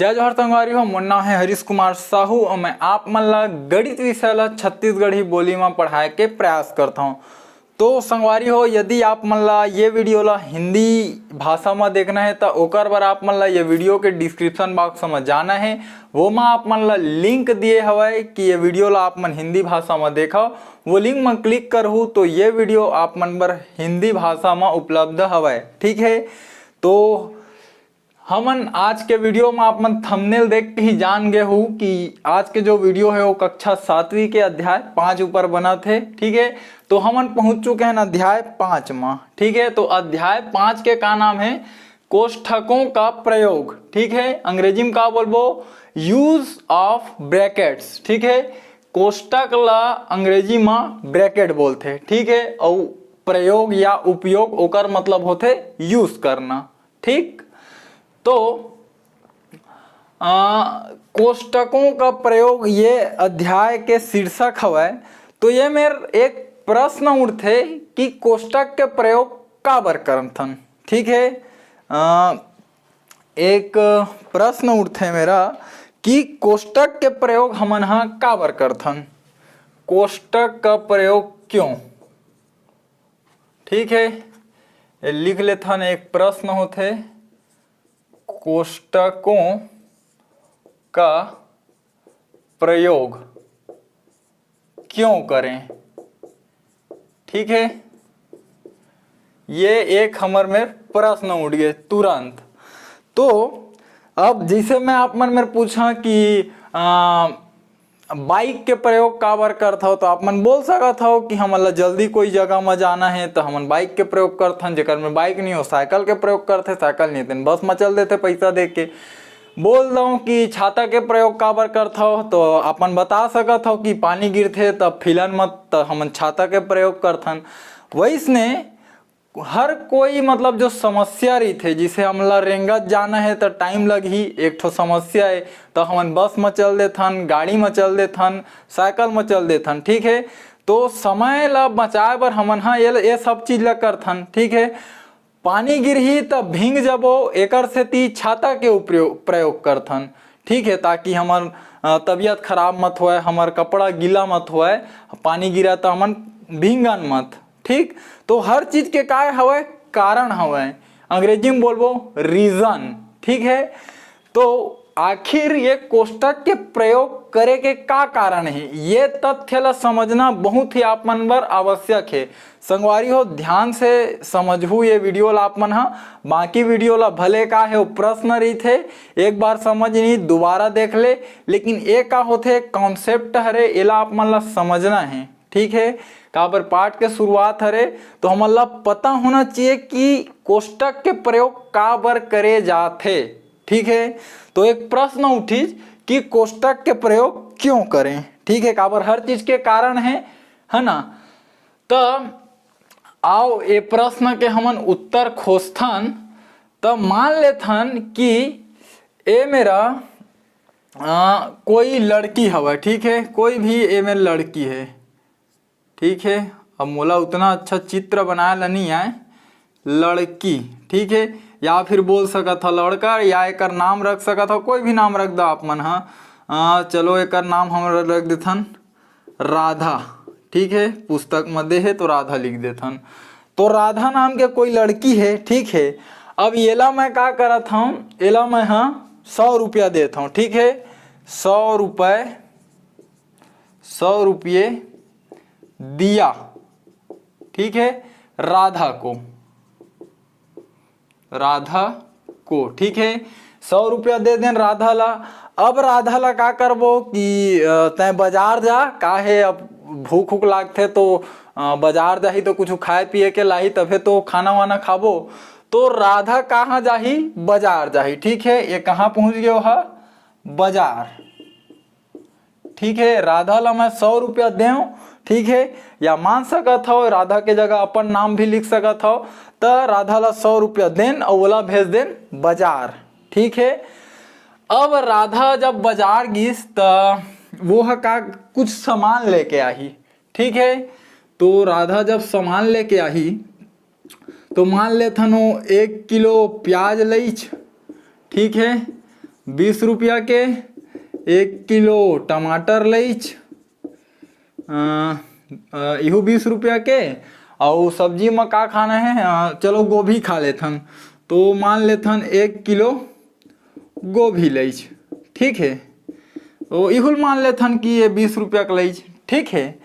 जय जोहर संगवारी हो। मोर नाम है हरीश कुमार साहू और मैं आप मन ला गणित विषय ला छत्तीसगढ़ी बोली में पढ़ाए के प्रयास करता हूँ। तो संगवारी हो, यदि आप मन ला ये वीडियो ला हिंदी भाषा में देखना है तो ओकर बर आप मन ला ये वीडियो के डिस्क्रिप्शन बॉक्स में जाना है। वो में आप मन ला लिंक दिए हवे कि ये वीडियो ला आप मन हिंदी भाषा में देखो। वो लिंक में क्लिक करहूँ तो ये वीडियो आप मन बर हिंदी भाषा में उपलब्ध हवे। ठीक है, तो हमन आज के वीडियो में आप मन थंबनेल देख के ही जान गए हो कि आज के जो वीडियो है वो कक्षा 7वीं के अध्याय 5 ऊपर बना थे। ठीक है, तो हमन पहुंच चुके हैं अध्याय 5 में। ठीक है, तो अध्याय 5 के का नाम है कोष्ठकों का प्रयोग। ठीक है, अंग्रेजी में का बोलबो यूज ऑफ ब्रैकेट्स। ठीक है, कोष्ठक ला अंग्रेजी में ब्रैकेट बोलते। ठीक है, और प्रयोग या उपयोग ओकर मतलब होते यूज करना। ठीक, तो कोष्ठकों का प्रयोग ये अध्याय के शीर्षक हवा। तो ये मेरे एक प्रश्न उठते कि कोष्ठक के प्रयोग का बर करथन। ठीक है, एक प्रश्न उठते मेरा कि कोष्ठक के प्रयोग हमन हा का बर करथन, कोष्ठक का प्रयोग क्यों। ठीक है, लिख लेथन एक प्रश्न होते कोष्ठकों का प्रयोग क्यों करें। ठीक है, ये एक हमर में प्रश्न उठ गए तुरंत। तो अब जैसे मैं आप मन में पूछा कि बाइक के प्रयोग का बार करता हो, तो आप मन बोल सकता हो कि हमला जल्दी कोई जगह में जाना है तो हमन बाइक के प्रयोग करथन। जेकर में बाइक नहीं हो साइकिल के प्रयोग करते, साइकिल नहीं तो बस में चल देते पैसा दे के। बोल दो कि छाता के प्रयोग का बार करता हो, तो अपन बता सकत हो कि पानी गिरते तब फिलन मत, तो हमन छाता के प्रयोग करथन। वैसने हर कोई मतलब जो समस्या रही थे, जिसे हमला रेंगत जाना है तो टाइम लग ही, एक ठो समस्या है तो हमन बस में चल देथन, गाड़ी में चल देथन, साइकिल में चल देथन। ठीक है, तो समय ला बचाए बर हमन हा ये सब चीज ला करथन। ठीक है, पानी गिरही तब भींग जबो, एकर से ती छाता के प्रयोग करथन। ठीक है, ताकि हमर तबीयत खराब मत होए, हमार कपड़ा गीला मत होए, पानी गिरा तो हमन भींगन मत। ठीक, तो हर चीज के काय हवे कारण हवे, अंग्रेजी में बोलबो रीजन। ठीक है, तो आखिर ये कोष्ठक के प्रयोग करे के का कारण है, ये तथ्य ला समझना बहुत ही आप मन बर आवश्यक है। संगवारी हो, ध्यान से समझू ये वीडियो ला आप मन हा। बाकी वीडियो ला भले का है वो प्रश्न रही थे, एक बार समझ नहीं दोबारा देख ले, लेकिन एक का होते कॉन्सेप्ट हरे एला आप मन ला समझना है। ठीक है, काबर पाठ के शुरुआत हरे तो हमला पता होना चाहिए कि कोष्ठक के प्रयोग का बर करे जाते। ठीक है, तो एक प्रश्न उठी कि कोष्ठक के प्रयोग क्यों करें। ठीक है, काबर हर चीज के कारण है ना। तो आओ ये प्रश्न के हमन उत्तर खोजथन। तो मान लेथन कि ए मेरा कोई लड़की हवा। ठीक है, कोई भी ए में लड़की है। ठीक है, अब मोला उतना अच्छा चित्र बनाया नहीं आए, लड़की। ठीक है, या फिर बोल सकत हो लड़का, या एक नाम रख सकत हो, कोई भी नाम रख दो आप मन हा। चलो एक नाम हम रख देथन राधा। ठीक है, पुस्तक में दे है तो राधा लिख देथन। तो राधा नाम के कोई लड़की है। ठीक है, अब एला मैं का करत हूँ, एला मैं 100 रुपया देता हूँ। ठीक है, 100 रुपये दिया। ठीक है, राधा को। ठीक है, 100 रुपया दे दें राधा ला। अब राधा ला का करबो कि तय बाजार जा, काहे अब भूख उख लागते तो बाजार जाही तो कुछ खाए पिए के लाही, तभे तो खाना वाना खाबो। तो राधा कहाँ जाही, बाजार जाही। ठीक है, ये कहाँ पहुंच गयो है, बाजार। ठीक है, राधा ला मैं 100 रुपया देऊं। ठीक है, या मान सकत हो राधा के जगह अपन नाम भी लिख सकत हो। तो राधा ला 100 रुपया देन और ओला भेज देन बाजार। ठीक है, अब राधा जब बाजार गिस तो वो का कुछ सामान लेके आई। ठीक है, तो राधा जब सामान लेके आई तो मान लेथन 1 किलो प्याज लईच। ठीक है, 20 रुपया के 1 किलो टमाटर लईच, इहू 20 रुपया के। और सब्जी में का खाना है, चलो गोभी खा लेथन, तो मान लेथन 1 किलो गोभी लईच, ठीक है। तो इहुल मान लेथन कि ये 20 रुपया का लईच, ठीक है।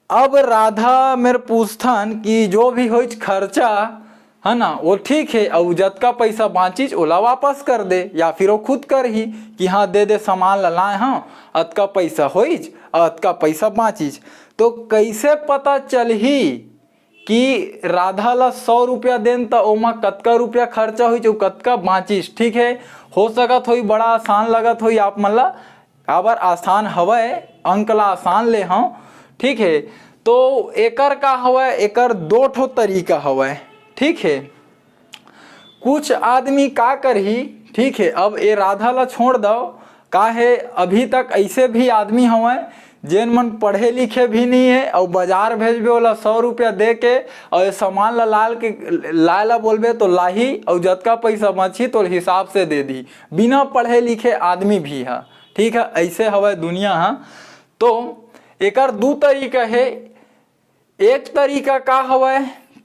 अब राधा मेरे पूछथन कि जो भी हो खर्चा है ना वो ठीक है, और जतका पैसा बाँचिच ओला वापस कर दे, या फिर वो खुद कर ही कि हाँ दे दे सामान ला लाए, हाँ अतका पैसा होइच और अतका पैसा बाँचिच। तो कैसे पता चलही कि राधा ला 100 रुपया देन तो ओमा कतका रुपया खर्चा हुई कतका बाँचिस, ठीक है। हो सकत होई बड़ा आसान लगत होई आप मन ला, काबर आसान हवय, अंक ला आसान ले हाँ, ठीक है। तो एकर का हवय, एकर 2 ठो तरीका हवय, ठीक है। कुछ आदमी का करही, ठीक है। अब ये राधा ला छोड़ दो, का है अभी तक ऐसे भी आदमी हवय जेन मन पढ़े लिखे भी नहीं है और बाजार भेजबे वाला 100 रुपया दे के और सामान ला लाला बोलबे तो लाही, और जतका पैसा बची तो हिसाब से दे दी, बिना पढ़े लिखे आदमी भी है, ठीक है। ऐसे हवय दुनिया है। तो एकर 2 तरीका है। एक तरीका का हवय,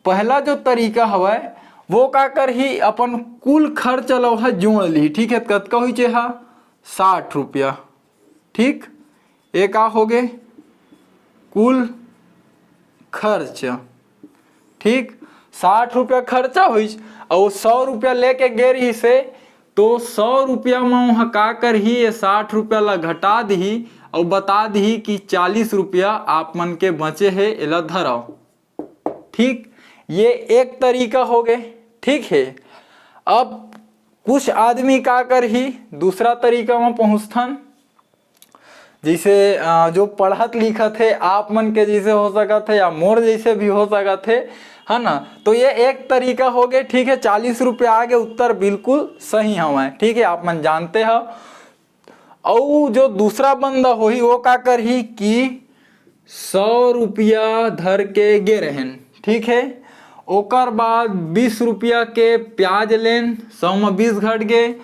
पहला जो तरीका हवय वो का कर ही अपन कुल खर्च ला जोड़ ली, ठीक है। कतका हुई चे 60 रुपया, ठीक। ये का हो गए कुल खर्च, ठीक। 60 रुपया खर्चा हुई और 100 रुपया लेके गे रही से, तो 100 रुपया में वहाँ का कर ही ये 60 रुपया ला घटा दी और बता दी कि 40 रुपया आप मन के बचे है, एला धराओ, ठीक। ये एक तरीका हो गए, ठीक है। अब कुछ आदमी का कर ही दूसरा तरीका में पहुँचथन, जैसे जो पढ़त लिखत है आप मन के जैसे हो सकत है या मोर जैसे भी हो सकत है ना। तो ये एक तरीका हो गए, ठीक है। 40 रुपया आगे उत्तर बिल्कुल सही हवा, ठीक है, आप मन जानते हो। और जो दूसरा बंदा हो ही वो का कर ही कि 100 रुपया धर के गे रहन, ठीक है। ओकर बाद 20 रुपया के प्याज लेन, 100 में 20 घट गए।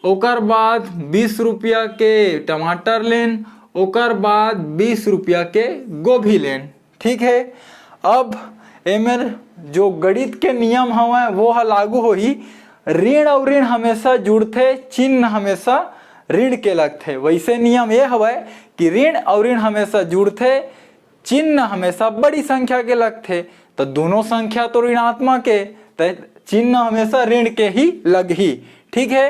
ओकर बाद 20 रुपया के टमाटर लेन, ओकर बाद 20 रुपया के गोभी लेन, ठीक है। अब एमेर जो गणित के नियम हवा वो लागू हो ही, ऋण और ऋण हमेशा जुड़ते, चिन्ह हमेशा ऋण के लगते। वैसे नियम ये हवा कि ऋण और ऋण हमेशा जुड़ते, चिन्ह हमेशा बड़ी संख्या के लगते। तो दोनों संख्या तो ऋणात्मक है, तो चिन्ह हमेशा ऋण के ही लग ही, ठीक है।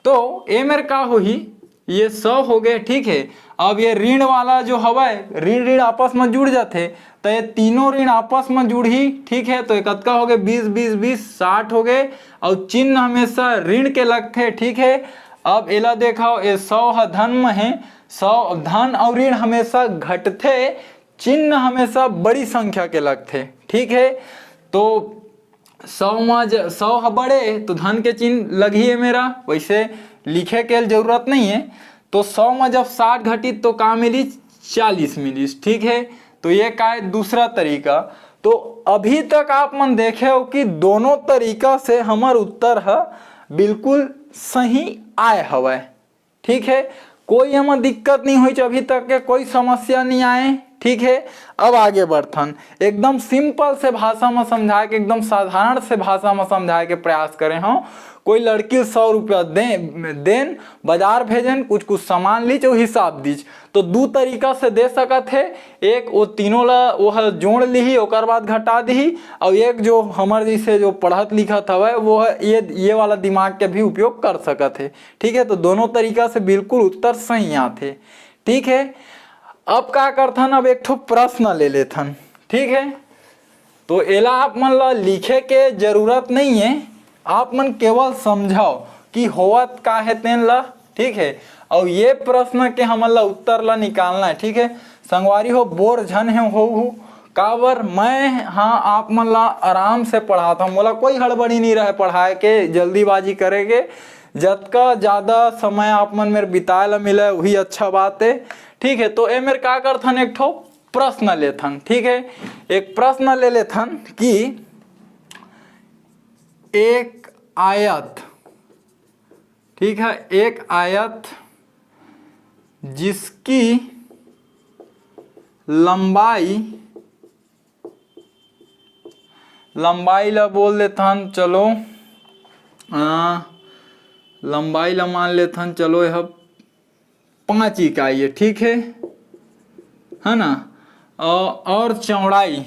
तो एमेर का हो ही ये 100 हो गए, ठीक है। अब ये ऋण वाला जो हवाए, ऋण ऋण आपस में जुड़ जाते, तो ये तीनों ऋण आपस में जुड़ ही, ठीक है। तो कतका हो गए 20 20 20 60 हो गए, और चिन्ह हमेशा ऋण के लगते, ठीक है। अब एला देखो, ये 100 धन में है, 100 धन और ऋण हमेशा घटते, चिन्ह हमेशा बड़ी संख्या के लगते, ठीक है। तो 100 में 100 बड़े तो धन के चिन्ह लगी है मेरा, वैसे लिखे के जरूरत नहीं है। तो 100 में जब 60 घटी तो का मिली 40 मिली, ठीक है। तो ये का है दूसरा तरीका। तो अभी तक आप मन देखे हो कि दोनों तरीका से हमार उत्तर है बिल्कुल सही आए हवा, ठीक है। कोई हमें दिक्कत नहीं हुई, अभी तक के कोई समस्या नहीं आए, ठीक है। अब आगे बढ़थन, एकदम सिंपल से भाषा में समझाए के, एकदम साधारण से भाषा में समझाए के प्रयास करें हम। कोई लड़की 100 रुपया देन बाजार भेजन, कुछ कुछ सामान लीच और हिसाब दीच। तो 2 तरीका से दे सकत है, एक वो तीनों ला वो जोड़ ली ओकर बाद घटा दी, और एक जो हमार जैसे जो पढ़त लिखत हवा वो ये वाला दिमाग के भी उपयोग कर सकत है, ठीक है। तो दोनों तरीका से बिल्कुल उत्तर सही आते, ठीक है। अब का करथन, अब एक ठो प्रश्न ले लेथन, ठीक है। तो एला आप मन ला लिखे के जरूरत नहीं है, आप मन केवल समझाओ कि होवत का है तेन ला, ठीक है। और ये प्रश्न के हमन ला उत्तर ला निकालना है, ठीक है। संगवारी हो बोर झन है हो काबर मैं हाँ आप मन ला आराम से पढ़ाता हूँ, मोला कोई हड़बड़ी नहीं रहे पढ़ाए के, जल्दीबाजी करेगे। जतका ज़्यादा समय आप मन मेरे बिताए ला मिले वही अच्छा बात है, ठीक है। तो ए मेरे का करथन, एक ठो प्रश्न लेथन, ठीक है। एक प्रश्न ले लेथन कि एक आयत, ठीक है, एक आयत जिसकी लंबाई ला बोल देथन, चलो लंबाई ला मान लेथन, चलो यह 5 इकाई है, ठीक है ना। और चौड़ाई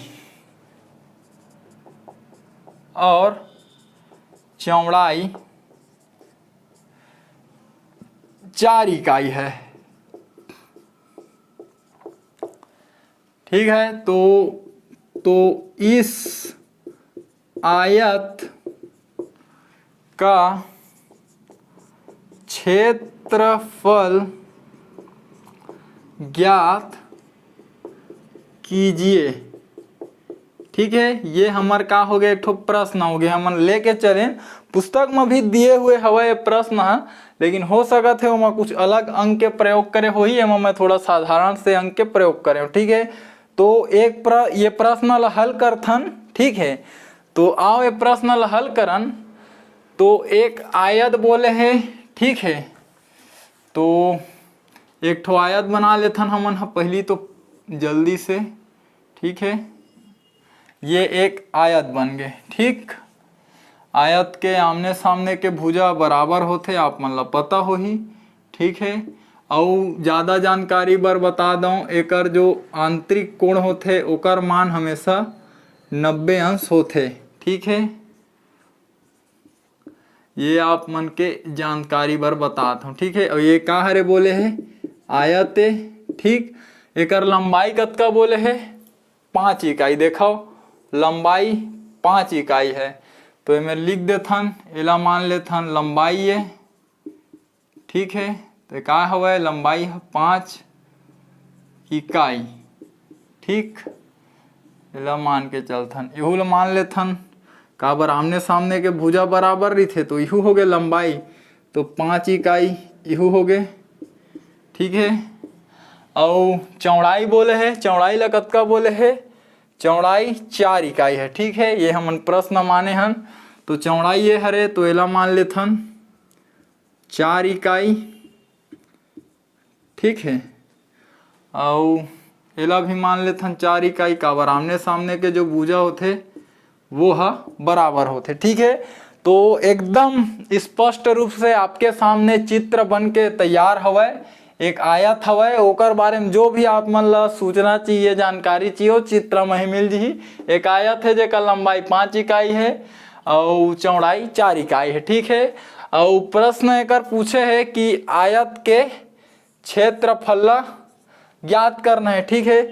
4 इकाई है, ठीक है। तो इस आयत का क्षेत्रफल ज्ञात कीजिए, ठीक है। ये हमार का हो गया, एक ठो प्रश्न हो गया, हम लेके चले। पुस्तक में भी दिए हुए हवा ये प्रश्न है, लेकिन हो सकत है वहाँ कुछ अलग अंक के प्रयोग करे हो ही, मैं थोड़ा साधारण से अंक के प्रयोग करें, ठीक है। तो ये प्रश्न ला हल करथन, ठीक है। तो आओ ये प्रश्न ला हल करन। तो एक आयत बोले है, ठीक है। तो एक ठो आयत बना लेथन हमन पहली तो जल्दी से, ठीक है। ये एक आयत बन गए, ठीक। आयत के आमने सामने के भुजा बराबर होते, आप मन ला पता हो ही, ठीक है। और ज़्यादा जानकारी बर बता दूं, एकर जो आंतरिक कोण होते ओकर मान हमेशा 90 अंश होते, ठीक है। ये आप मन के जानकारी बर बताता हूँ, ठीक है। और ये का हरे बोले है, आयत है, ठीक। एकर लंबाई कतका बोले है, 5 इकाई। देखो लंबाई 5 इकाई है, तो मैं लिख देथन, एला मान लेथन लंबाई है, ठीक है। तो का हवा लंबाई 5 इकाई, ठीक। एला मान के चलथन, इहू ला मान लेथन, काबर आमने सामने के भुजा बराबर रही थे, तो इहू हो गए लंबाई, तो 5 इकाई इहू हो गए, ठीक है। और चौड़ाई बोले है, चौड़ाई ला कतका बोले है, चौड़ाई 4 इकाई है, ठीक है। ये हमन प्रश्न माने हन, तो चौड़ाई ये हरे, तो एला मान लेथन 4 इकाई, ठीक है। और एला भी मान लेथन 4 इकाई, काबर आमने सामने के जो भुजा होते वो बराबर होते, ठीक है। तो एकदम स्पष्ट रूप से आपके सामने चित्र बन के तैयार हवय। एक आयत हवय, ओकर बारे में जो भी आप मन ला सूचना चाहिए, जानकारी चाहिए, चित्र में ही मिल जी। एक आयत है जेकर लंबाई 5 इकाई है और चौड़ाई 4 इकाई है, ठीक है। और प्रश्न एकर पूछे है कि आयत के क्षेत्रफल ज्ञात करना है, ठीक है।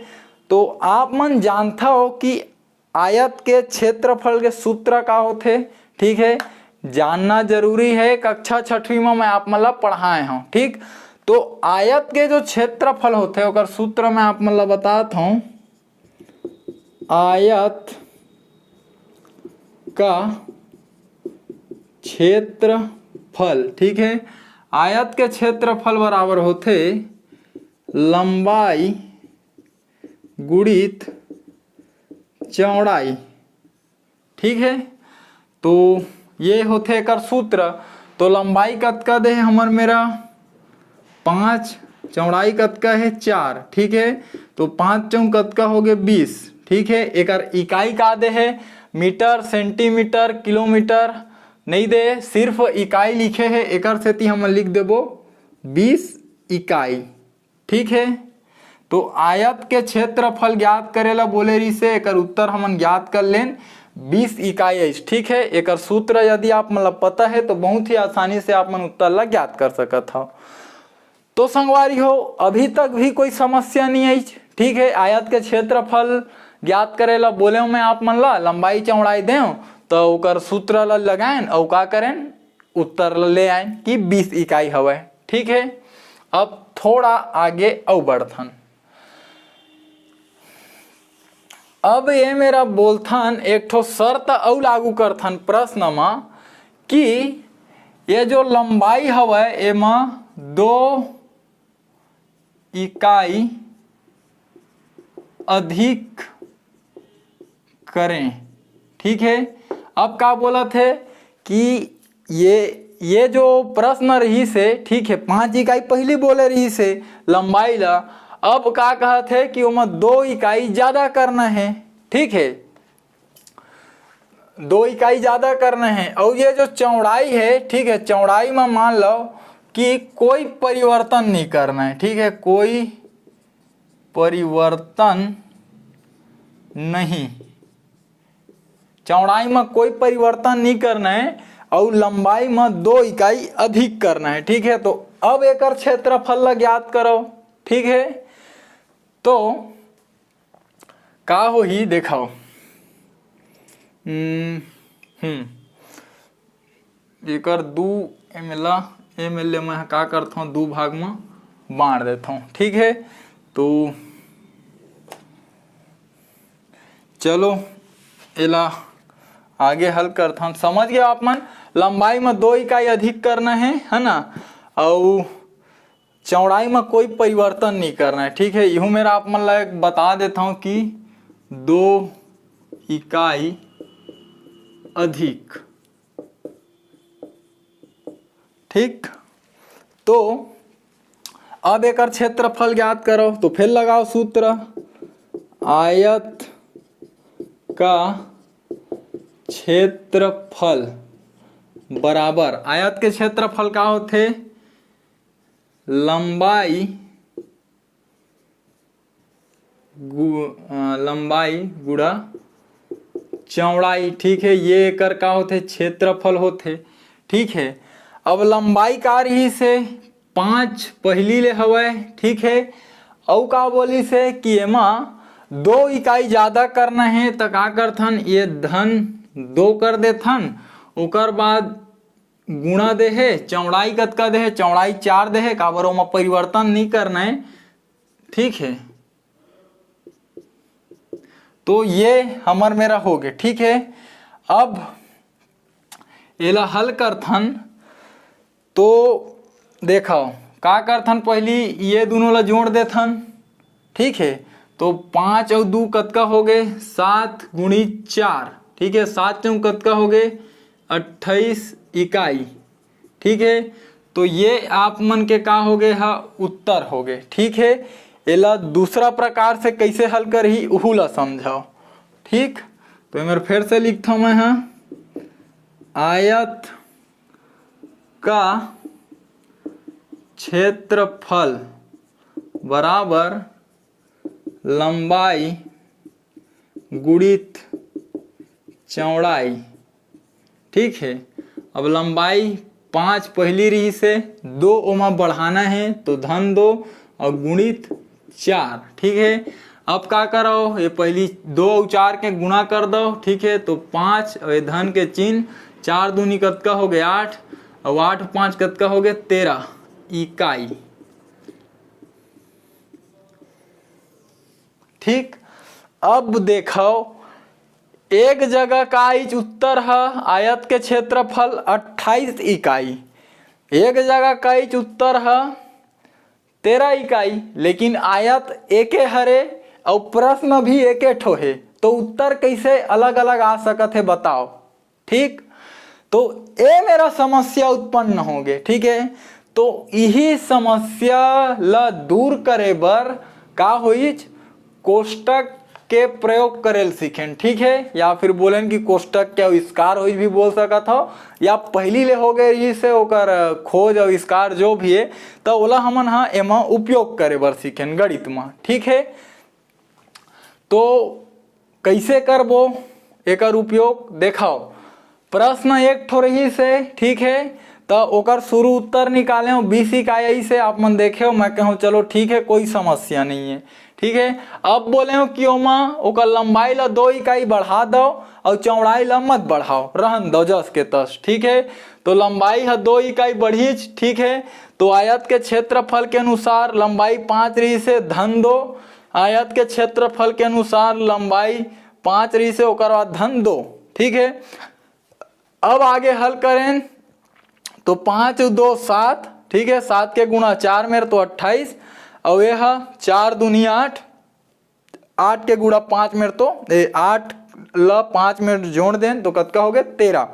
तो आप मन जानता हो कि आयत के क्षेत्रफल के सूत्र का होते, ठीक है। जानना जरूरी है, कक्षा 6वीं में मैं आप मन ला पढ़ाए हूँ, ठीक। तो आयत के जो क्षेत्रफल होते ओकर सूत्र में आप मन ला बताता हूँ, आयत का क्षेत्रफल, ठीक है। आयत के क्षेत्रफल बराबर होते लंबाई गुणित चौड़ाई, ठीक है। तो ये होते एकर सूत्र। तो लंबाई कतका दे हमर मेरा 5, चौड़ाई कतका है 4, ठीक है। तो 5 चौक कतका हो गए 20, ठीक है। एकर इकाई का दे है मीटर, सेंटीमीटर, किलोमीटर नहीं दे, सिर्फ इकाई लिखे है, एकर सेती हम लिख देबो 20 इकाई, ठीक है। तो आयत के क्षेत्रफल ज्ञात करेला बोले रही से एकर उत्तर हमन ज्ञात कर लेन 20 इकाई है, ठीक है। एकर सूत्र यदि आप मतलब पता है तो बहुत ही आसानी से आप मन उत्तर ला ज्ञात कर सकत हो। तो संगवारी हो, अभी तक भी कोई समस्या नहीं आई, ठीक है। आयत के क्षेत्रफल ज्ञात करेला बोले मैं आप मन ला लंबाई चौड़ाई दें, तो ओकर सूत्र ला लगाएं और का करें, उत्तर ले आए कि 20 इकाई हवे, ठीक है। अब थोड़ा आगे और बढ़थन। अब ये मेरा बोलथन एक ठो शर्त और लागू करथन प्रश्न में कि ये जो लंबाई हवे एमा 2 इकाई अधिक करें, ठीक है। अब का बोला थे कि ये जो प्रश्न रही से, ठीक है, 5 इकाई पहली बोले रही से लंबाई ला, अब का कहत है कि ओमा 2 इकाई ज्यादा करना है, ठीक है, 2 इकाई ज्यादा करना है। और ये जो चौड़ाई है, ठीक है, चौड़ाई में मान लो कि कोई परिवर्तन नहीं करना है, ठीक है, कोई परिवर्तन नहीं, चौड़ाई में कोई परिवर्तन नहीं करना है और लंबाई में 2 इकाई अधिक करना है, ठीक है। तो अब एक क्षेत्रफल ज्ञात करो, ठीक है, तो का हो ही देखाओ। एकर 2 एमएलए मैं का करता हूँ 2 भाग में बांट देता हूँ, ठीक है। तो चलो एला आगे हल करता हूँ। समझ गए आप मन, लंबाई में 2 इकाई अधिक करना है ना, और चौड़ाई में कोई परिवर्तन नहीं करना है, ठीक है। यूँ मेरा आप मन लायक बता देता हूँ कि 2 इकाई अधिक, ठीक। तो अब एक क्षेत्रफल ज्ञात करो, तो फिर लगाओ सूत्र, आयत का क्षेत्रफल बराबर, आयत के क्षेत्रफल का होते लंबाई गुणा चौड़ाई, ठीक है, ये एकर का होते क्षेत्रफल होते, ठीक है। अब लंबाई का रही से 5 पहली ले हवे, ठीक है, और का बोली से कि एमा 2 इकाई ज्यादा करना है तो का करथन, ये धन 2 कर देथन, ओकर बाद गुणा दे है, चौड़ाई कतका दे है, चौड़ाई 4 दे है, काबर ओमा परिवर्तन नहीं करना है, ठीक है। तो ये हमर मेरा हो गए, ठीक है। अब एला हल करथन, तो देखो का करथन, पहली ये दोनों ला जोड़ देथन, ठीक है। तो 5 और 2 कतका हो गए 7 गुणी 4, ठीक है, 7 चौक कतका हो गए 28 इकाई, ठीक है। तो ये आप मन के का हो गए हा उत्तर हो गए, ठीक है। एला दूसरा प्रकार से कैसे हल कर ही उहू ला समझाओ, ठीक। तो मेरे फिर से लिखता हूं मैं, हाँ, आयत का क्षेत्रफल बराबर लंबाई गुणित चौड़ाई, ठीक है। अब लंबाई 5 पहली रही से 2 ओमा बढ़ाना है तो धन 2 और गुणित 4, ठीक है। अब का करो, ये पहली 2 और 4 के गुणा कर दो, ठीक है। तो 5 और धन के चिन्ह, 4 दूनी कतका हो गए 8 और 8 5 कतका हो गए 13 इकाई, ठीक। अब देखो एक जगह का उत्तर है आयत के क्षेत्रफल 28 इकाई, एक जगह का उत्तर है 13 इकाई, लेकिन आयत एके हरे और प्रश्न भी एके ठो है, तो उत्तर कैसे अलग अलग आ सकत है बताओ, ठीक। तो ये मेरा समस्या उत्पन्न हो गए, ठीक है। तो यही समस्या ला दूर करे बर का होई, कोष्टक के प्रयोग करेल सीखें, ठीक है। या फिर बोलें कि कोष्टक के आविष्कार हो भी बोल सकत हो, या पहली ले हो गए रही से ओकर खोज आविष्कार जो भी है, तो ओला हमन हाँ एमा उपयोग करे बर सीखें गणित में, ठीक है। तो कैसे करबो एकर उपयोग देखाओ, प्रश्न एक ठो रही से, ठीक है, तो ओकर शुरू उत्तर निकाले हो 20 इकाई से आप मन देखे हो, मैं कहूँ चलो ठीक है कोई समस्या नहीं है, ठीक है। अब बोले हो कि ओमा ओकर लंबाई ला 2 इकाई बढ़ा दो और चौड़ाई ला मत बढ़ाओ, रहन दो जस के तस, ठीक है। तो लंबाई है 2 इकाई बढ़ी, ठीक है। तो आयत के क्षेत्रफल के अनुसार लंबाई 5 रही से धन 2, आयत के क्षेत्रफल के अनुसार लंबाई 5 रही से ओकर बाद धन 2, ठीक है। अब आगे हल करें तो 5 और 2 7, ठीक है, 7 के गुणा 4 में तो 28, और यह 4 दूनी 8, 8 के गुणा 5 में तो 8 ला 5 में जोड़ दें तो कतका हो गए 13।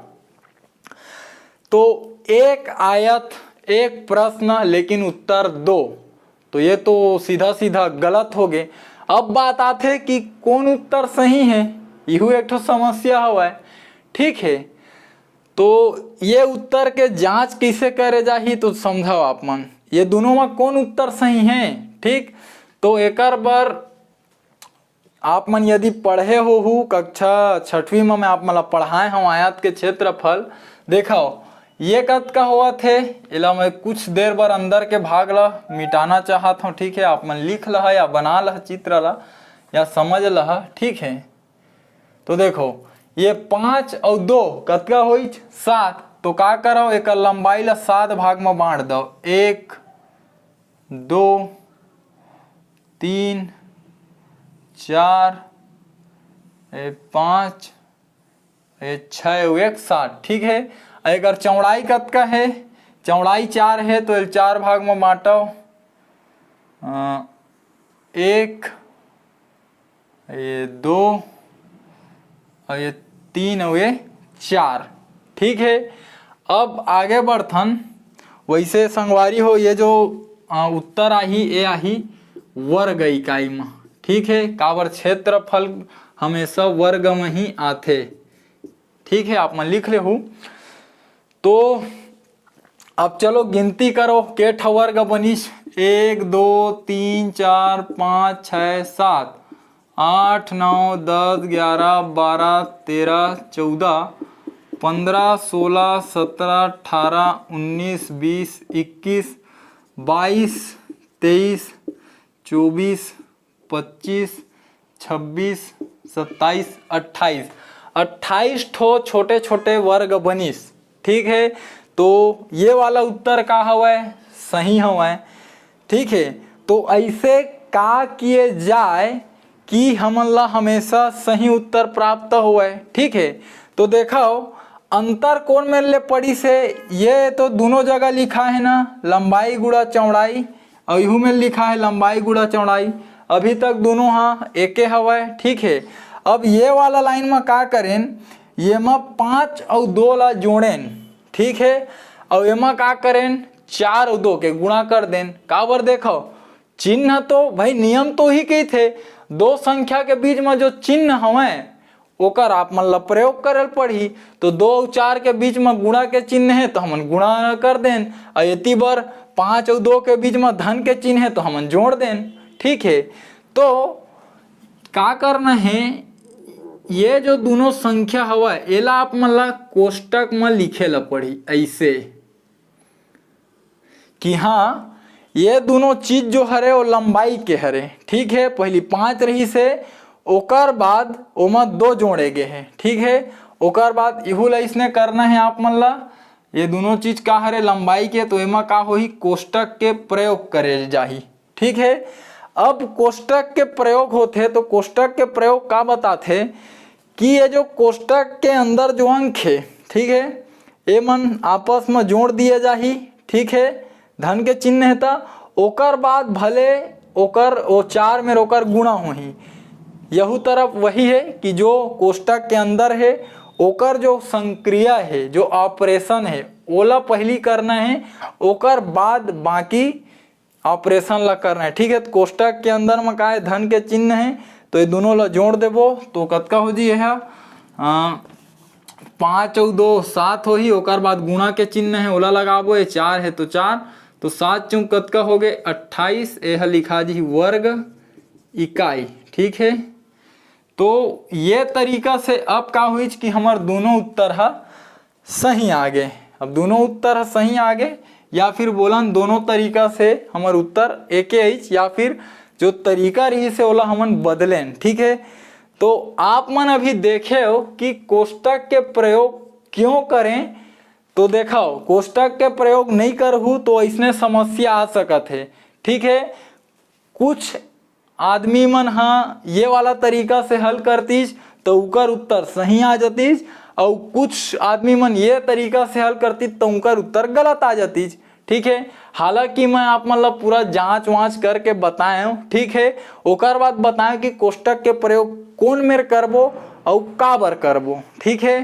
तो एक आयत एक प्रश्न लेकिन उत्तर 2, तो ये तो सीधा सीधा गलत हो गए। अब बात आते कि कौन उत्तर सही है, यू एक ठो समस्या हुआ है। ठीक है, तो ये उत्तर के जांच कैसे करे जाही तो समझाओ आप मन, ये दोनों में कौन उत्तर सही है। ठीक, तो एक बार आप मन यदि पढ़े हो कक्षा 6वीं में मैं आप मन पढ़ाए हूँ आयत के क्षेत्रफल। देखो ये कद का हुआ थे, इला मैं कुछ देर बार अंदर के भाग ला मिटाना चाहता हूँ। ठीक है, आप मन लिख लहा या बना लहा चित्र ला या समझ लहा। ठीक है, तो देखो ये 5 और 2 कतका हो 7, तो का करो एक लंबाई ला 7 भाग में बांट दो। 1 2 3 4 5 6 1 7। ठीक है, अगर चौड़ाई कतका है, चौड़ाई 4 है तो 4 भाग में बांटो। 1 ये 2 और ये 3 और ये 4। ठीक है, अब आगे बढ़थन। वैसे संगवारी हो ये जो उत्तर आही ये आही वर्ग इकाई में। ठीक है, काबर क्षेत्रफल हमेशा वर्ग में ही आते। ठीक है, आप मन लिख ले हूँ। तो अब चलो गिनती करो के ठा वर्ग बनीस। 1 2 3 4 5 6 7 8 9 10 11 12 13 14 15 16 17 18 19 20 21 22 23 24 25 26 27 28 28 ठो छोटे छोटे वर्ग बनीस। ठीक है, तो ये वाला उत्तर का हवा है सही हवा है। ठीक है, तो ऐसे का किए जाए कि हमन ला हमेशा सही उत्तर प्राप्त हुआ है। ठीक है, तो देखो अंतर कौन में ले पड़ी से, ये तो दोनों जगह लिखा है ना लंबाई गुणा चौड़ाई, और यू में लिखा है लंबाई गुणा चौड़ाई। अभी तक दोनों हाँ एके हवा है। ठीक है, अब ये वाला लाइन में का करें, ये में 5 और 2 ला जोड़ें। ठीक है, और ये में का करें 4 और 2 के गुणा कर दें। काबर देखो चिन्ह तो भाई नियम तो ही के थे, दो संख्या के बीच में जो चिन्ह हवे ओकर आप मन ला प्रयोग करल पड़ी। तो 2 और 4 के बीच में गुणा के चिन्ह है तो हमन गुणा कर दें, और यति बार 5 और 2 के बीच में धन के चिन्ह है तो हमन जोड़ दें। ठीक है, तो का करना है, ये जो दोनों संख्या हवा एला आप मन ला कोष्टक में लिखे ला पड़ी ऐसे कि हाँ ये दोनों चीज जो हरे वो लंबाई के हरे। ठीक है, पहली 5 रही से ओकर बाद ओमा 2 जोड़े गए हैं। ठीक है, ओकर बाद इहू ला इसने करना है आप मन ला, ये दोनों चीज का हरे लंबाई के, तो एमा का होही कोष्टक के प्रयोग करे जाही। ठीक है, अब कोष्टक के प्रयोग होते तो कोष्टक के प्रयोग का बताते कि ये जो कोष्टक के अंदर जो अंक है, ठीक है, ये मन आपस में जोड़ दिए जाही। ठीक है, धन के चिन्ह है था, ओकर बाद भले ओकर वो 4 में ओकर गुणा होही। यहू तरफ वही है कि जो कोष्टक के अंदर है ओकर जो संक्रिया है, जो ऑपरेशन है ओला पहली करना है, ओकर बाद बाकी ऑपरेशन ला करना है। ठीक है, तो कोष्टक के अंदर में का है धन के चिन्ह है, तो ये दोनों ला जोड़ देबो तो कतका हो जी है 5 और 2 7 हो ही, ओकर बाद गुणा के चिन्ह है ओला लगाबो, ये 4 है तो 4, तो 7 चौक कतका हो गए 28, यह लिखा जी वर्ग इकाई। ठीक है, तो ये तरीका से अब का हुई कि हमार दोनों उत्तर है सही आ गए। अब दोनों उत्तर सही आ गए, या फिर बोलन दोनों तरीका से हमार उत्तर एक ही, या फिर जो तरीका रही से ओला हमन बदलें। ठीक है, तो आप मन अभी देखे हो कि कोष्टक के प्रयोग क्यों करें, तो देखो कोष्टक के प्रयोग नहीं करहू तो इसने समस्या आ सकत है। ठीक है, कुछ आदमी मन हाँ ये वाला तरीका से हल करतीज तो उनकर उत्तर सही आ जातीज, और कुछ आदमी मन ये तरीका से हल करती तो उनकर उत्तर गलत आ जातीज। ठीक है, हालांकि मैं आप मतलब पूरा जांच वाँच करके बताए हूँ। ठीक है, ओकर बाद बताएं कि कोष्टक के प्रयोग कौन मेर करबो और का बर करबो। ठीक है,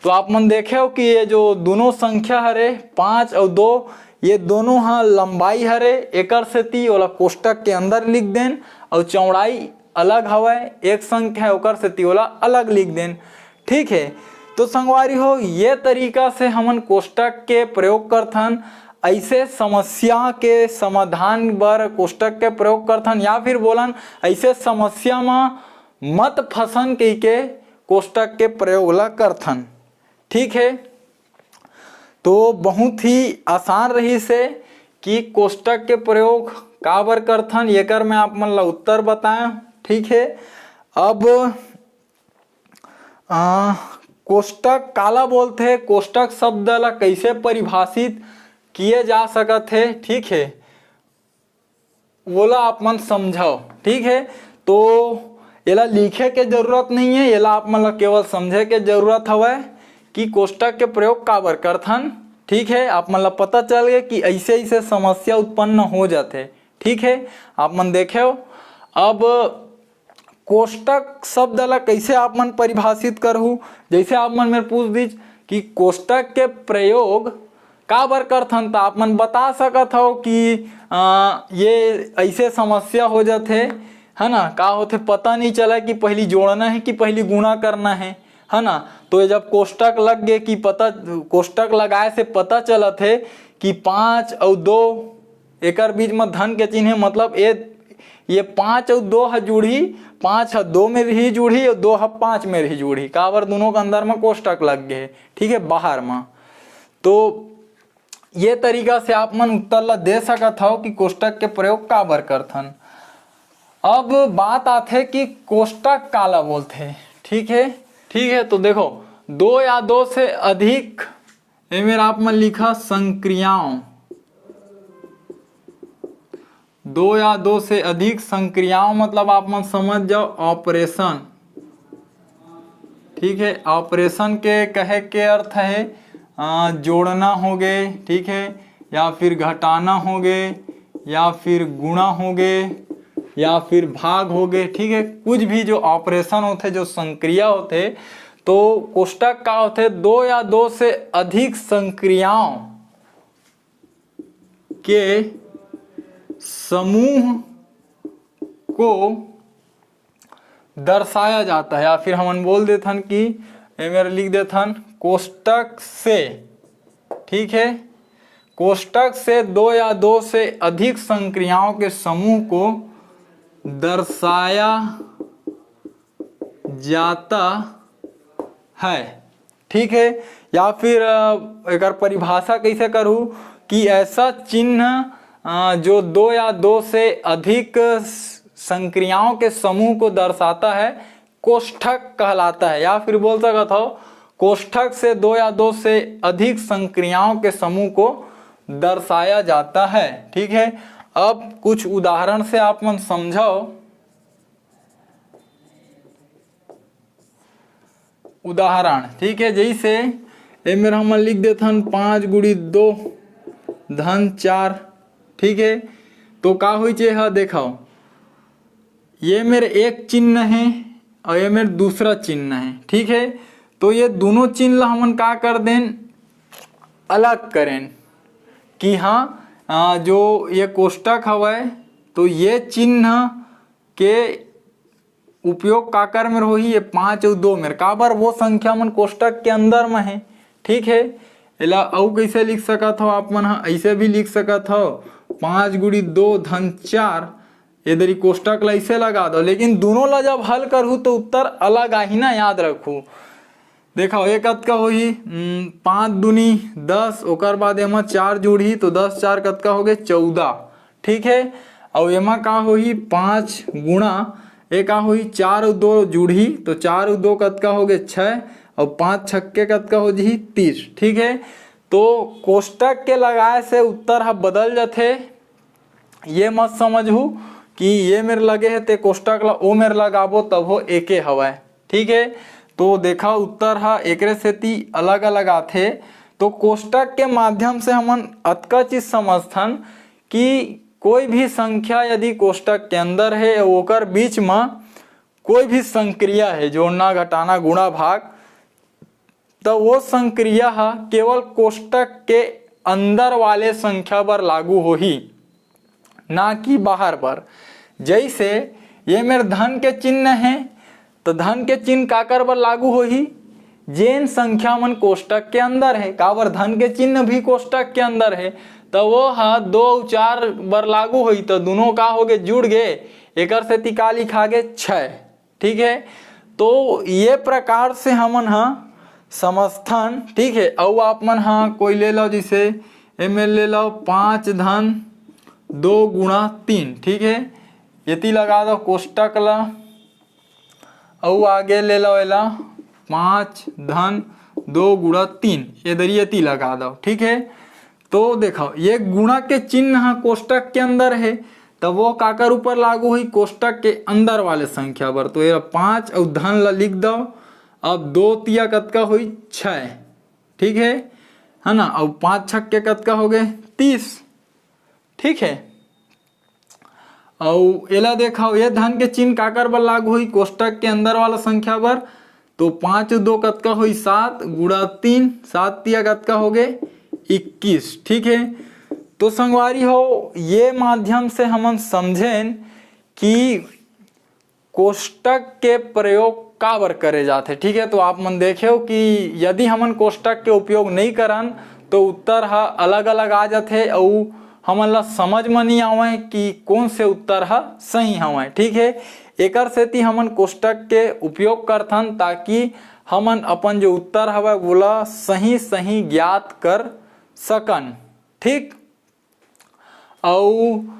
तो आप मन देखे हो कि ये जो दोनों संख्या हरे 5 और 2 ये दोनों हाँ लंबाई हरे एकर सेती ओला कोष्टक के अंदर लिख देन और चौड़ाई अलग हवय एक संख्या है ओकर सेती ओला अलग लिख देन। ठीक है, तो संगवारी हो ये तरीका से हमन कोष्टक के प्रयोग करथन। ऐसे समस्या के समाधान बर कोष्टक के प्रयोग करथन या फिर बोलन ऐसे समस्या में मत फंसन के कोष्टक के प्रयोग ला करथन। ठीक है, तो बहुत ही आसान रही से कि कोष्टक के प्रयोग काबर करथन एकर मैं आप मन ला उत्तर बताएं। ठीक है, अब कोष्टक काला बोलते, कोष्टक शब्द ला कैसे परिभाषित किए जा सकत है, ठीक है, बोला आप मन समझाओ। ठीक है, तो एला लिखे के जरूरत नहीं है, एला आप मन ला केवल समझे के जरूरत हवय कि कोष्टक के प्रयोग काबर करथन। ठीक है, आप मन ला पता चल गया कि ऐसे ऐसे समस्या उत्पन्न हो जाते। ठीक है, आप मन देखे हो। अब कोष्टक शब्द ला कैसे आप मन परिभाषित करहु, जैसे आप मन मेरे पूछ दीज कि कोष्टक के प्रयोग काबर करथन, तो आप मन बता सकत हो कि ये ऐसे समस्या हो जाते है ना, का होते पता नहीं चला कि पहली जोड़ना है कि पहली गुणा करना है ना। तो जब कोष्टक लग गए कि पता कोष्टक लगाए से पता चला थे कि 5 और 2 एकर बीच में धन के चिन्ह है, मतलब ये 5 और 2 है जुड़ी, 5 है 2 में रही जुड़ी और 2 है 5 में रही जुड़ी, काबर दोनों के अंदर में कोष्टक लग गए। ठीक है, बाहर में। तो ये तरीका से आप मन उत्तर ला दे सकत हो कि कोष्टक के प्रयोग काबर करथन। अब बात आथे कि कोष्टक काला बोलथे। ठीक है, तो देखो 2 या 2 से अधिक एमें आप मन लिखा संक्रियाओं, 2 या 2 से अधिक संक्रियाओं मतलब आप मन समझ जाओ ऑपरेशन। ठीक है, ऑपरेशन के कहे के अर्थ है जोड़ना हो गए, ठीक है, या फिर घटाना हो गए, या फिर गुणा हो गए, या फिर भाग हो गए। ठीक है, कुछ भी जो ऑपरेशन होते जो संक्रिया होते, तो कोष्टक का होते 2 या 2 से अधिक संक्रियाओं के समूह को दर्शाया जाता है, या फिर हम बोल देथन कि मेरे लिख देथन कोष्टक से। ठीक है, कोष्टक से 2 या 2 से अधिक संक्रियाओं के समूह को दर्शाया जाता है। ठीक है, या फिर एक परिभाषा कैसे करूँ कि ऐसा चिन्ह जो 2 या 2 से अधिक संक्रियाओं के समूह को दर्शाता है कोष्ठक कहलाता है। या फिर बोल सकता हो कोष्ठक से 2 या 2 से अधिक संक्रियाओं के समूह को दर्शाया जाता है। ठीक है, अब कुछ उदाहरण से आप मन समझाओ। उदाहरण, ठीक है, जैसे ये मेरा हम लिख देथन 5 गुड़ी 2 धन 4। ठीक है, तो का हुई चे देखाओ, ये मेरे एक चिन्ह है और ये मेरे दूसरा चिन्ह है। ठीक है, तो ये दोनों चिन्ह हमन का कर दें, अलग करें कि हाँ जो ये कोष्टक हवय तो ये चिन्ह के उपयोग का कर में रही ये 5 और 2 में काबर वो संख्या मन कोष्टक के अंदर में है। ठीक है, एला और कैसे लिख सकत हो आप मन, ऐसे भी लिख सकत हो 5 गुड़ी 2 धन 4, इधर कोष्टक ला ऐसे लगा दो, लेकिन दोनों ला जब हल करूँ तो उत्तर अलग आ ही ना, याद रखू। देखो एक कतका होही 5 दूनी 10, ओकर बाद एमा 4 जुड़ी तो 10 4 कतका हो गए 14। ठीक है, और एमा का होही 5 गुणा एक का होही 4 और 2 जुड़ी तो 4 और 2 कतका हो गए 6 और 5 छक्के कतका हो जी 30। ठीक है, तो कोष्टक के लगाए से उत्तर हा बदल जाते, ये मत समझू कि ये मेरे लगे है ते कोष्टक ला ओ मेरे लगाबो तब हो एके हवाए। ठीक है, तो देखा उत्तर हा एकरे सेती अलग अलग आथे। तो कोष्टक के माध्यम से हमन अतका चीज समझथन कि कोई भी संख्या यदि कोष्टक के अंदर है ओकर बीच में कोई भी संक्रिया है जोड़ना घटाना गुणा भाग, तो वो संक्रिया केवल कोष्टक के अंदर वाले संख्या पर लागू होही, ना कि बाहर पर। जैसे ये मेरे धन के चिन्ह है, तो धन के चिन्ह काकर पर लागू होही, जेन संख्या मन कोष्टक के अंदर है। काबर धन के चिन्ह भी कोष्टक के अंदर है, तो वो 2 और 4 बर लागू हुई, तो दोनों का हो गए जुड़ गए, एक से तिका लिखा गए 6। ठीक है, तो ये प्रकार से हमन समस्थन। ठीक है, और आप मन कोई ले लो, जैसे एम ले लो 5 धन 2 गुणा 3। ठीक है, यति लगा दो कोष्टक ला, और आगे ले लो एला 5 धन 2 गुणा 3, इधर यति लगा दो। ठीक है, तो देखो ये गुणा के चिन्ह कोष्टक के अंदर है, तब वो काकर ऊपर लागू हुई, कोष्टक के अंदर वाले संख्या पर। तो ये 5 और धन ला लिख दो। अब 2 तिया कतका हुई 6। ठीक है ना, और 5 छक्के कतका हो गए 30। ठीक है, और एला देखो ये धन के चिन्ह काकर पर लागू हुई, कोष्टक के अंदर वाला संख्या पर। तो 5 2 कतका हुई 7 गुणा 3, 7 तिया कतका हो गए 21। ठीक है, तो संगवारी हो, ये माध्यम से हम समझें कि कोष्टक के प्रयोग काबर करे जाते। ठीक है, तो आप मन देखे कि यदि हमन कोष्टक के उपयोग नहीं करन तो उत्तर अलग अलग आ जाते, और हमन ला समझ में नहीं आवे कि कौन से उत्तर सही हवे। ठीक है, एकर सेती हमन कोष्टक के उपयोग करथन, ताकि हमन अपन जो उत्तर हवे बोला सही सही ज्ञात कर सकन। ठीक, और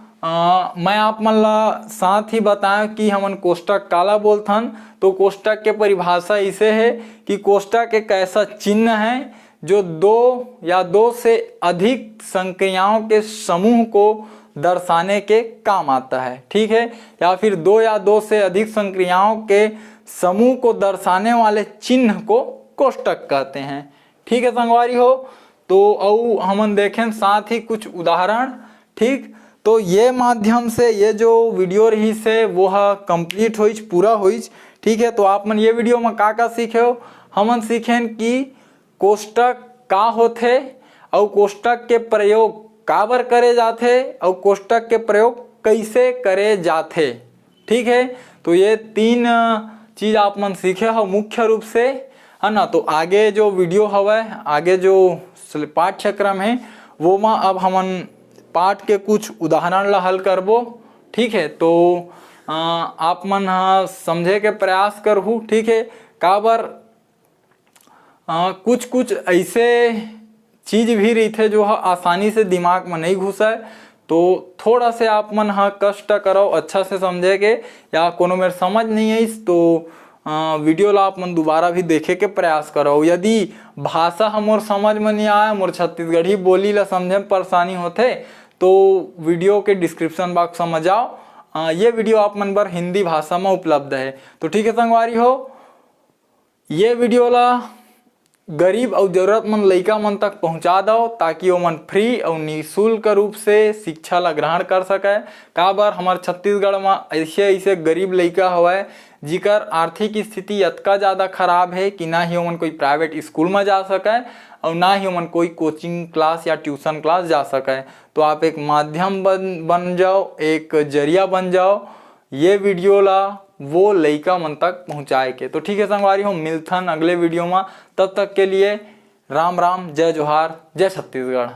मैं आप मन ला साथ ही बताया कि हमन कोष्टक काला बोलथन। तो कोष्टक के परिभाषा इसे है कि कोष्टक एक ऐसा चिन्ह है जो 2 या 2 से अधिक संख्याओं के समूह को दर्शाने के काम आता है। ठीक है, या फिर 2 या 2 से अधिक संख्याओं के समूह को दर्शाने वाले चिन्ह को कोष्टक कहते हैं। ठीक है संगवारी हो, तो और हमन देखें साथ ही कुछ उदाहरण। ठीक, तो ये माध्यम से ये जो वीडियो रही से वो कंप्लीट हुई, पूरा हुई। ठीक है, तो आप मन ये वीडियो में का सीखे हो, हमन सीखें कि कोष्टक का होथे, और कोष्टक के प्रयोग काबर करे जाथे, और कोष्टक के प्रयोग कैसे करे जाथे। ठीक है, तो ये 3 चीज आप मन सीखे हो मुख्य रूप से, है ना। तो आगे जो वीडियो हवे, आगे जो पाठ्यक्रम है वो में अब हमन पाठ के कुछ उदाहरण ला हल करबो। ठीक है, तो आप मन समझे के प्रयास करहु। ठीक है, काबर कुछ कुछ ऐसे चीज भी रही थे जो आसानी से दिमाग में नहीं घुसा, तो थोड़ा से आप मन कष्ट करो अच्छा से समझे के, या कोनो मेरे समझ नहीं आई तो वीडियो ला आप मन दोबारा भी देखे के प्रयास करो। यदि भाषा हमोर समझ में नहीं आया, मोर छत्तीसगढ़ी बोली ला समझे में परेशानी होते, तो वीडियो के डिस्क्रिप्शन बॉक्स में जाओ, ये वीडियो आप मन पर हिंदी भाषा में उपलब्ध है। तो ठीक है संगवारी हो, ये वीडियो ला गरीब और जरूरतमंद लइका मन तक पहुंचा दो, ताकि वो मन फ्री और निःशुल्क रूप से शिक्षा ला ग्रहण कर सके। काबर हमारे छत्तीसगढ़ में ऐसे ऐसे गरीब लइका हवे जिकर आर्थिक स्थिति अतका ज़्यादा खराब है कि ना ही ओमन कोई प्राइवेट स्कूल में जा सके, और ना ही ओमन कोई कोचिंग क्लास या ट्यूशन क्लास जा सके। तो आप एक माध्यम बन जाओ, एक जरिया बन जाओ ये वीडियो ला वो लइका मन तक पहुँचाए के। तो ठीक है संगवारी हो, मिलथन अगले वीडियो में, तब तक के लिए राम राम, जय जोहार, जय छत्तीसगढ़।